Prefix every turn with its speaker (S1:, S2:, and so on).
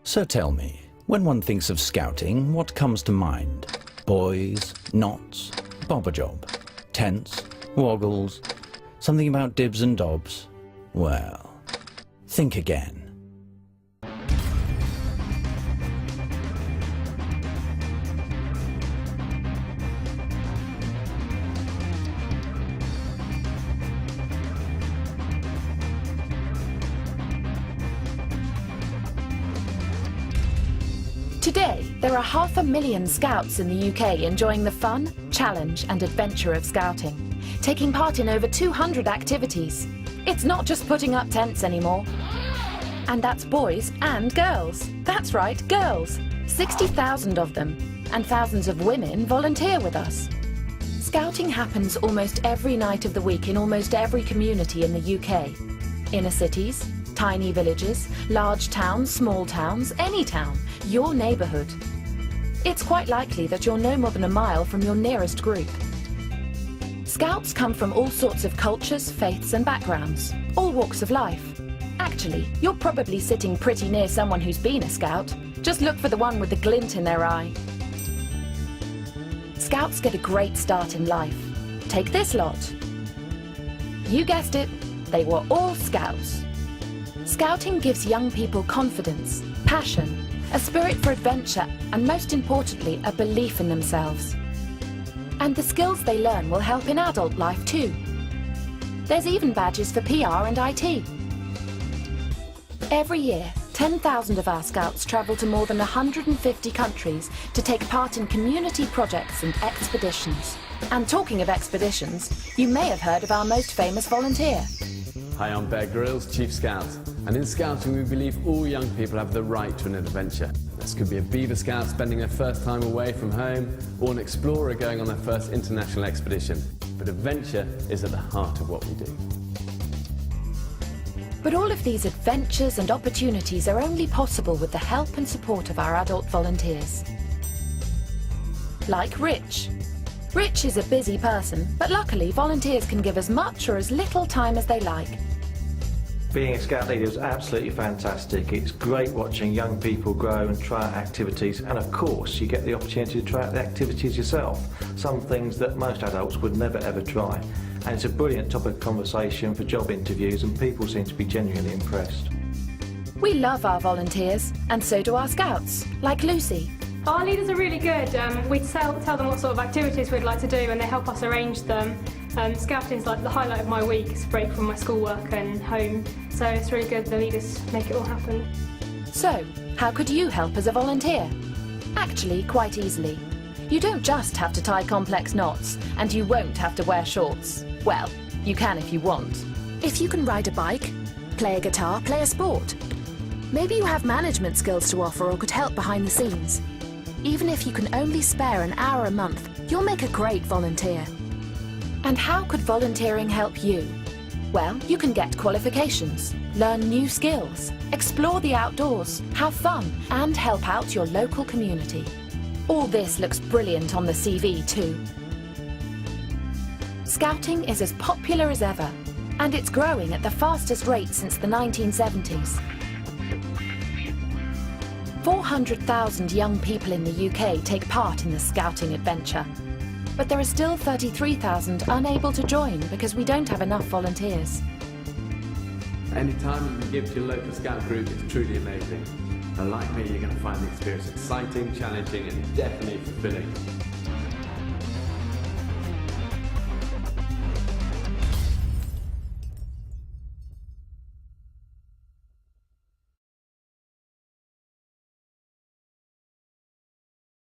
S1: So tell me, when one thinks of scouting, what comes to mind? Boys, knots, bob-a-job, tents, woggles, something about dibs and dobs? Well, think again.
S2: Today, there are 500,000 scouts in the UK enjoying the fun, challenge and adventure of scouting, taking part in over 200 activities. It's not just putting up tents anymore. And that's boys and girls. That's right, girls. 60,000 of them, and thousands of women volunteer with us. Scouting happens almost every night of the week in almost every community in the UK. Inner cities, tiny villages, large towns, small towns, any town, your neighbourhood. It's quite likely that you're no more than a mile from your nearest group. Scouts come from all sorts of cultures, faiths and backgrounds, all walks of life. Actually, you're probably sitting pretty near someone who's been a scout. Just look for the one with the glint in their eye. Scouts get a great start in life. Take this lot. You guessed it, they were all scouts. Scouting gives young people confidence, passion, a spirit for adventure, and most importantly, a belief in themselves. And the skills they learn will help in adult life too. There's even badges for PR and IT. Every year, 10,000 of our scouts travel to more than 150 countries to take part in community projects and expeditions. And talking of expeditions, you may have heard of our most famous volunteer.
S3: Hi, I'm Bear Grylls, Chief Scout, and in Scouting we believe all young people have the right to an adventure. This could be a Beaver Scout spending their first time away from home, or an explorer going on their first international expedition. But adventure is at the heart of what we do.
S2: But all of these adventures and opportunities are only possible with the help and support of our adult volunteers. Like Rich. Rich is a busy person, but luckily volunteers can give as much or as little time as they like.
S4: Being a Scout leader is absolutely fantastic. It's great watching young people grow and try out activities, and of course you get the opportunity to try out the activities yourself, some things that most adults would never ever try. And it's a brilliant topic of conversation for job interviews, and people seem to be genuinely impressed.
S2: We love our volunteers, and so do our scouts, like Lucy.
S5: Our leaders are really good. We tell them what sort of activities we'd like to do and they help us arrange them. Scouting is like the highlight of my week. It's a break from my schoolwork and home, so it's really good the leaders make it all happen.
S2: So, how could you help as a volunteer? Actually, quite easily. You don't just have to tie complex knots, and you won't have to wear shorts. Well, you can if you want. If you can ride a bike, play a guitar, play a sport. Maybe you have management skills to offer or could help behind the scenes. Even if you can only spare an hour a month, you'll make a great volunteer. And how could volunteering help you? Well, you can get qualifications, learn new skills, explore the outdoors, have fun, and help out your local community. All this looks brilliant on the CV too. Scouting is as popular as ever, and it's growing at the fastest rate since the 1970s. 400,000 young people in the UK take part in the scouting adventure. But there are still 33,000 unable to join because we don't have enough volunteers.
S3: Any time you can give to your local Scout group is truly amazing. And like me, you're going to find the experience exciting, challenging and definitely fulfilling.